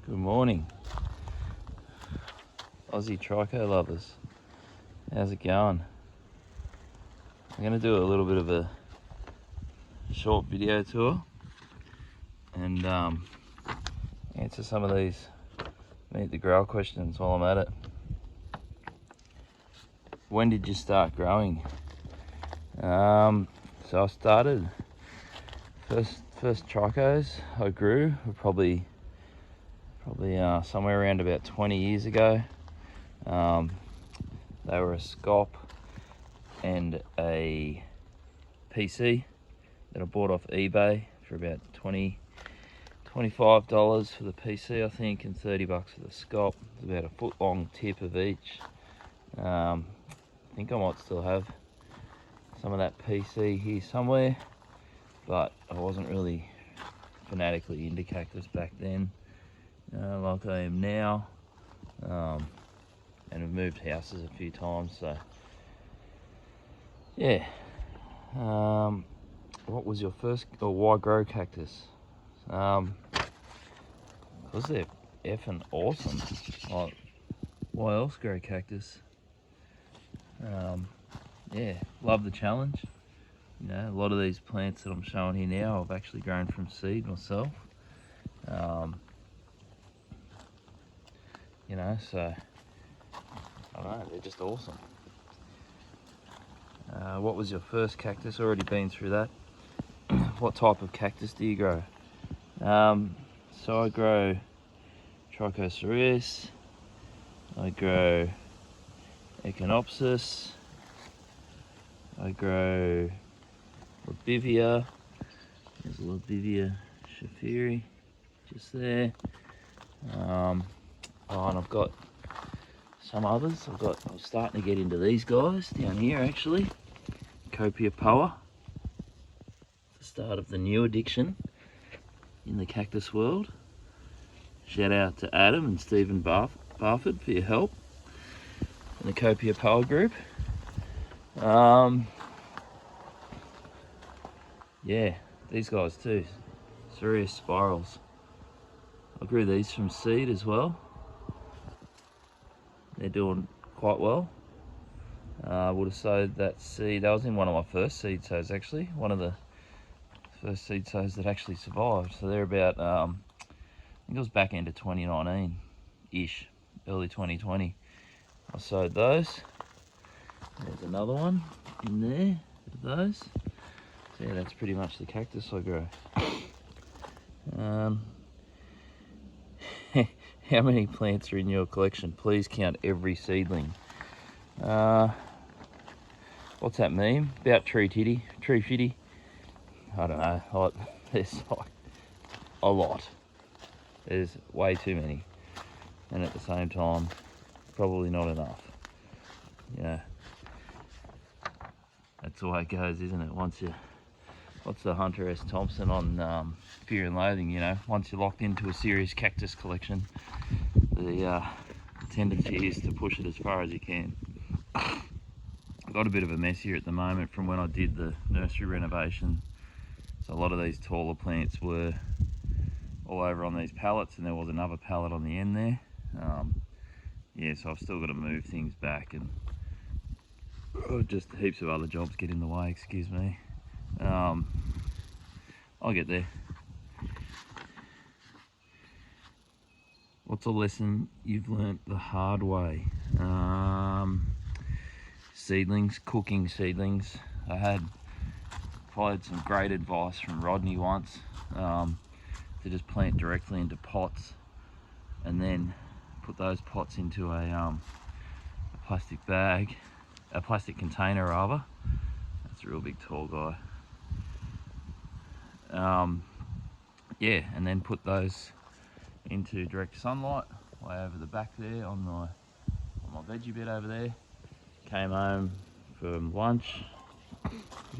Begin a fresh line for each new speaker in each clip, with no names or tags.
Good morning, Aussie Tricho lovers. How's it going? I'm going to do a little bit of a short video tour and answer some of these meet the grower questions while I'm at it. When did you start growing? So I started first trichos I grew were probably somewhere around about 20 years ago. They were a scop and a PC that I bought off eBay for about $25 for the PC, I think, and $30 for the scop. It's about a foot long tip of each. I think I might still have some of that PC here somewhere, but I wasn't really fanatically into cactus back then, like I am now, and I've moved houses a few times, so yeah. What was your first, or why grow cactus? Because they're effing awesome. Like, why else grow cactus? Yeah, love the challenge. You know, a lot of these plants that I'm showing here now, I've actually grown from seed myself. You know, so I don't know, they're just awesome. What was your first cactus? Already been through that. What type of cactus do you grow? So I grow Tricho cereus, I grow Echinopsis, I grow Lobivia. There's Lobivia schefferi just there. And I've got some others. I'm starting to get into these guys down here actually. Copiapoa. The start of the new addiction in the cactus world. Shout out to Adam and Stephen Barford for your help in the Copiapoa group. Yeah, these guys too, cereus spirals. I grew these from seed as well. They're doing quite well. I would have sowed that seed. That was in one of my first seed sows actually. One of the first seed sows that actually survived. So they're about, I think it was back into 2019-ish, early 2020. I sowed those. There's another one in there of those. So yeah, that's pretty much the cactus I grow. How many plants are in your collection? Please count every seedling. What's that meme about tree fitty? I don't know. There's like a lot. There's way too many, and at the same time, probably not enough. Yeah, that's the way it goes, isn't it? What's the Hunter S. Thompson on Fear and Loathing? You know, once you're locked into a serious cactus collection, the tendency is to push it as far as you can. I've got a bit of a mess here at the moment from when I did the nursery renovation. So a lot of these taller plants were all over on these pallets, and there was another pallet on the end there. Yeah, so I've still got to move things back, and just heaps of other jobs get in the way, excuse me. I'll get there. What's a lesson you've learnt the hard way? Seedlings, cooking seedlings. I followed some great advice from Rodney once, to just plant directly into pots and then put those pots into a plastic bag, a plastic container rather. That's a real big tall guy. Yeah, and then put those into direct sunlight way over the back there on my veggie bed over there. Came home for lunch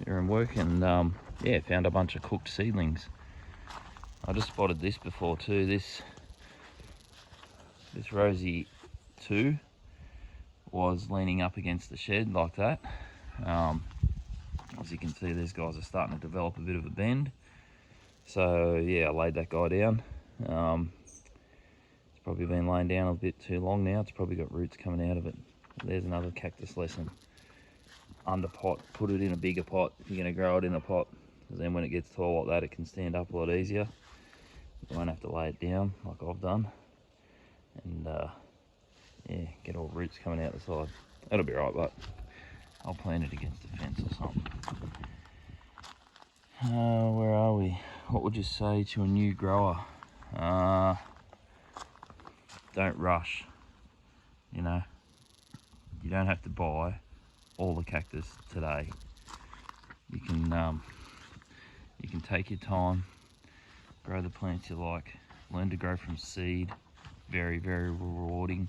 during work, and yeah, found a bunch of cooked seedlings. I just spotted this before too. This Rosie 2 was leaning up against the shed like that. As you can see, these guys are starting to develop a bit of a bend. So yeah, I laid that guy down. probably been laying down a bit too long now. It's probably got roots coming out of it. There's another cactus lesson. Under pot, put it in a bigger pot if you're going to grow it in a pot, because then when it gets tall like that, it can stand up a lot easier. You won't have to lay it down like I've done, and yeah, get all roots coming out the side. That'll be right, but I'll plant it against a fence or something. Where are we? What would you say to a new grower? Don't rush. You know, you don't have to buy all the cactus today. You can take your time, grow the plants you like, learn to grow from seed. Very, very rewarding.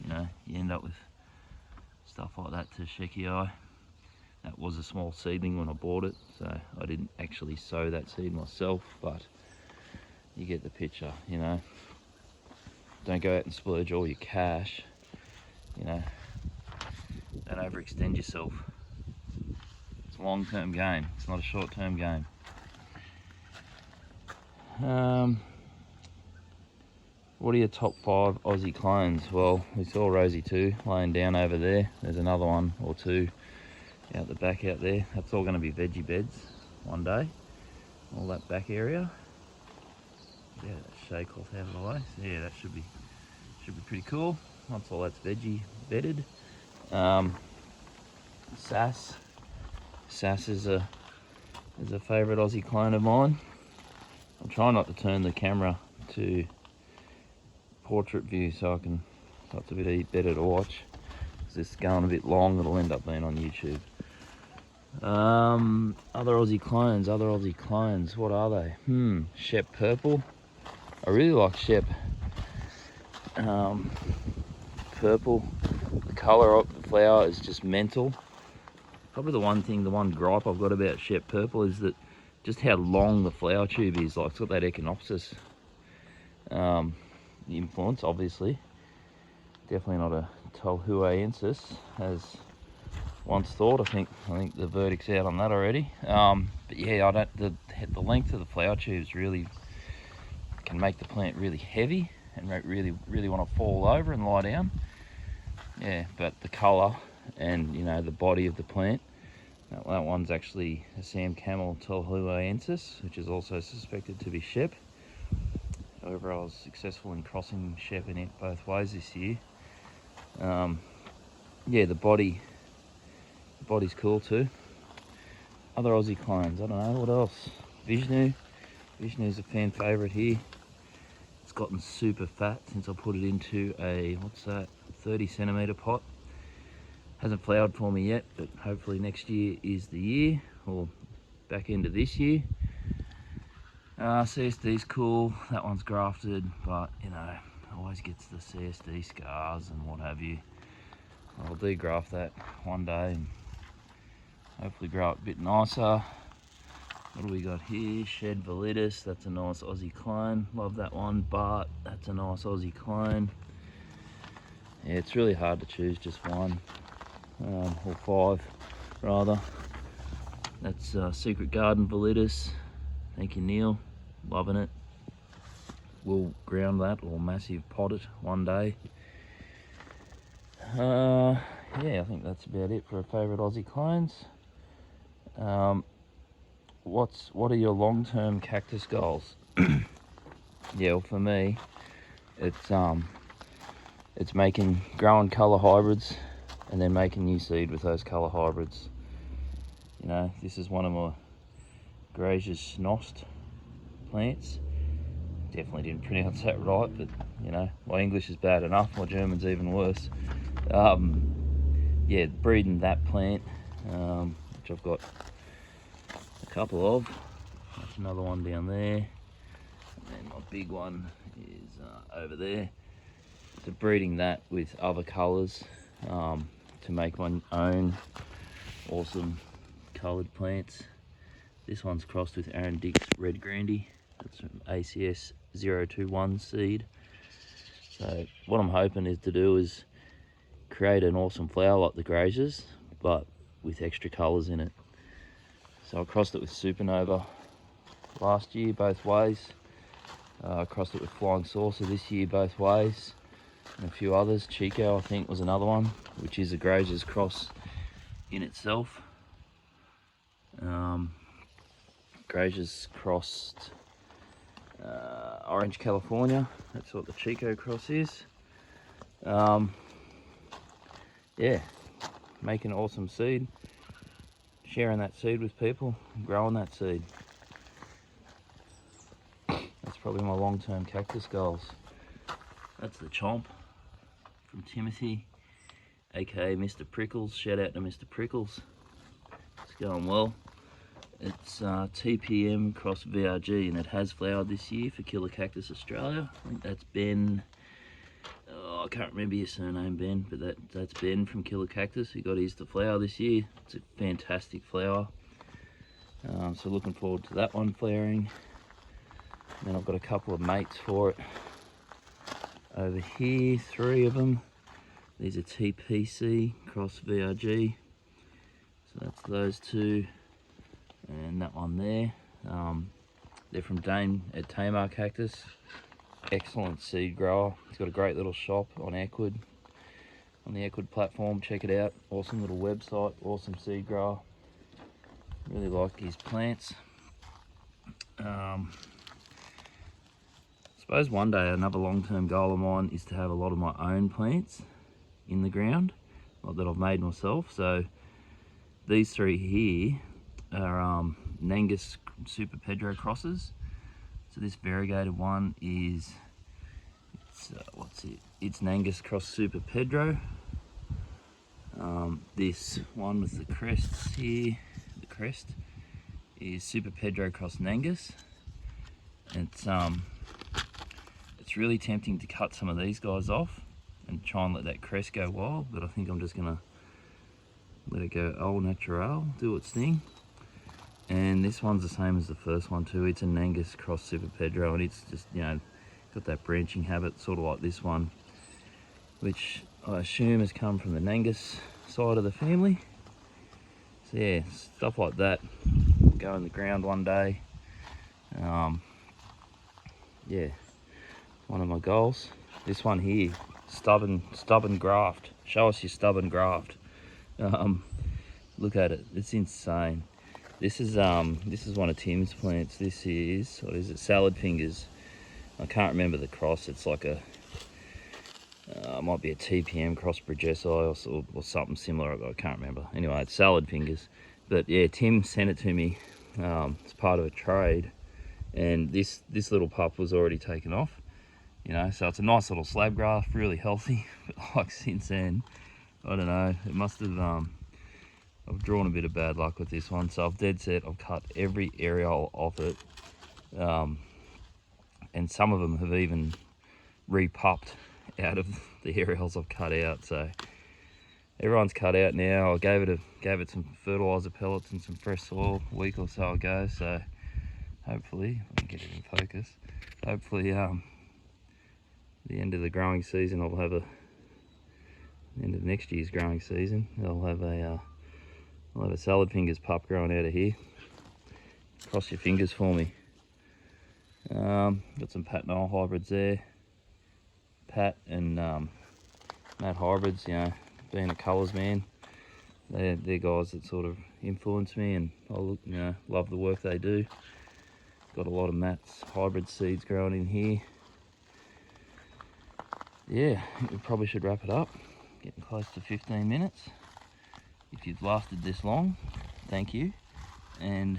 You know, you end up with stuff like that to shake your eye. That was a small seedling when I bought it, so I didn't actually sow that seed myself, but you get the picture, you know. Don't go out and splurge all your cash, you know. Don't overextend yourself. It's a long-term game, it's not a short-term game. What are your top 5 Aussie clones? Well, we saw Rosie 2 laying down over there. There's another one or two out the back out there. That's all going to be veggie beds one day. All that back area. Yeah, that shade cloth out of the way. So yeah, that should be pretty cool. Once all that's veggie bedded. Sass is a favourite Aussie clone of mine. I'm trying not to turn the camera to portrait view so it's a bit better to watch. This is going a bit long, it'll end up being on YouTube. Other Aussie clones, what are they? Shep Purple. I really like Shep Purple. The colour of the flower is just mental. Probably the one gripe I've got about Shep Purple is that just how long the flower tube is. Like, it's got that echinopsis influence, obviously. Definitely not a Tolhuaensis as once thought. I think the verdict's out on that already. But yeah, the length of the flower tubes really can make the plant really heavy and really want to fall over and lie down. Yeah, but the colour and, you know, the body of the plant, that one's actually a Sam Camel Tolhuaensis, which is also suspected to be Shep. However, I was successful in crossing Shep and it both ways this year. Yeah, the body's cool too. Other Aussie clones, I don't know, what else? Vishnu's a fan favourite here. It's gotten super fat since I put it into a, 30 centimetre pot. Hasn't flowered for me yet, but hopefully next year is the year, or back end of this year. CSD's cool, that one's grafted, but you know, always gets the CSD scars and what have you. I'll degraft that one day and hopefully grow it a bit nicer. What do we got here? Shed Validus, that's a nice Aussie clone. Love that one. Bart, that's a nice Aussie clone. Yeah, it's really hard to choose just one, or 5 rather. That's Secret Garden Validus. Thank you, Neil. Loving it. We'll ground that or massive pot it one day. Yeah, I think that's about it for a favourite Aussie clones. What are your long-term cactus goals? Yeah, well, for me, it's growing colour hybrids and then making new seed with those colour hybrids. You know, this is one of my Gracious Nost plants. Definitely didn't pronounce that right, but you know, my English is bad enough, my German's even worse. Yeah, breeding that plant, which I've got a couple of. That's another one down there, and then my big one is over there. So breeding that with other colours to make my own awesome coloured plants. This one's crossed with Aaron Dick's Red Grandy. That's from ACS 021 seed. So what I'm hoping is to do is create an awesome flower like the Gracious, but with extra colours in it. So I crossed it with Supernova last year, both ways. Crossed it with Flying Saucer this year both ways, and a few others. Tricho, I think, was another one, which is a grazer's cross in itself. Grazer's crossed Orange California. That's what the Tricho cross is. Yeah, making awesome seed, sharing that seed with people, growing that seed. That's probably my long-term cactus goals. That's the chomp from Timothy, aka Mr. Prickles. Shout out to Mr. Prickles. It's going well. It's TPM cross VRG, and it has flowered this year for Killer Cactus Australia. I think that's Ben. I can't remember your surname, Ben, but that's Ben from Killer Cactus. He got his to flower this year. It's a fantastic flower. So looking forward to that one flowering. Then I've got a couple of mates for it over here, 3 of them. These are TPC cross VRG. So that's those 2. And that one there. They're from Dane at Tamar Cactus. Excellent seed grower. He's got a great little shop on Equid, on the Equid platform. Check it out. Awesome little website. Awesome seed grower. Really like his plants. I suppose one day another long-term goal of mine is to have a lot of my own plants in the ground, like that I've made myself. So these 3 here are Nangus Super Pedro crosses. So this variegated one is, it's Nangus cross Super Pedro. This one with the crests here, the crest, is Super Pedro cross Nangus. It's really tempting to cut some of these guys off and try and let that crest go wild, but I think I'm just gonna let it go au naturel, do its thing. And this one's the same as the first one too. It's a Nangus cross Super Pedro, and it's just, you know, got that branching habit, sort of like this one, which I assume has come from the Nangus side of the family. So yeah, stuff like that go in the ground one day. Yeah, one of my goals. This one here, stubborn graft. Show us your stubborn graft. Look at it, it's insane. This is one of Tim's plants. This is, what is it, salad fingers. I can't remember the cross. It's like a, it might be a TPM cross Bridgesii or something similar. I can't remember. Anyway, it's salad fingers. But yeah, Tim sent it to me as part of a trade, and this little pup was already taken off. You know, so it's a nice little slab graft, really healthy. But like since then, I don't know. It must have. I've drawn a bit of bad luck with this one, so I've dead set. I've cut every areole off it, and some of them have even re-pupped out of the areoles I've cut out. So everyone's cut out now. I gave it some fertilizer pellets and some fresh soil a week or so ago. So hopefully, I can get it in focus. Hopefully, the end of the growing season, I'll have the end of next year's growing season, I'll have a salad fingers pup growing out of here. Cross your fingers for me. Got some Pat Noel hybrids there. Pat and Matt hybrids, you know, being a colours man, they're guys that sort of influence me, and I love the work they do. Got a lot of Matt's hybrid seeds growing in here. Yeah, I think we probably should wrap it up. Getting close to 15 minutes. If you've lasted this long, thank you, and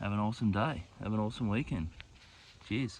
have an awesome day. Have an awesome weekend. Cheers.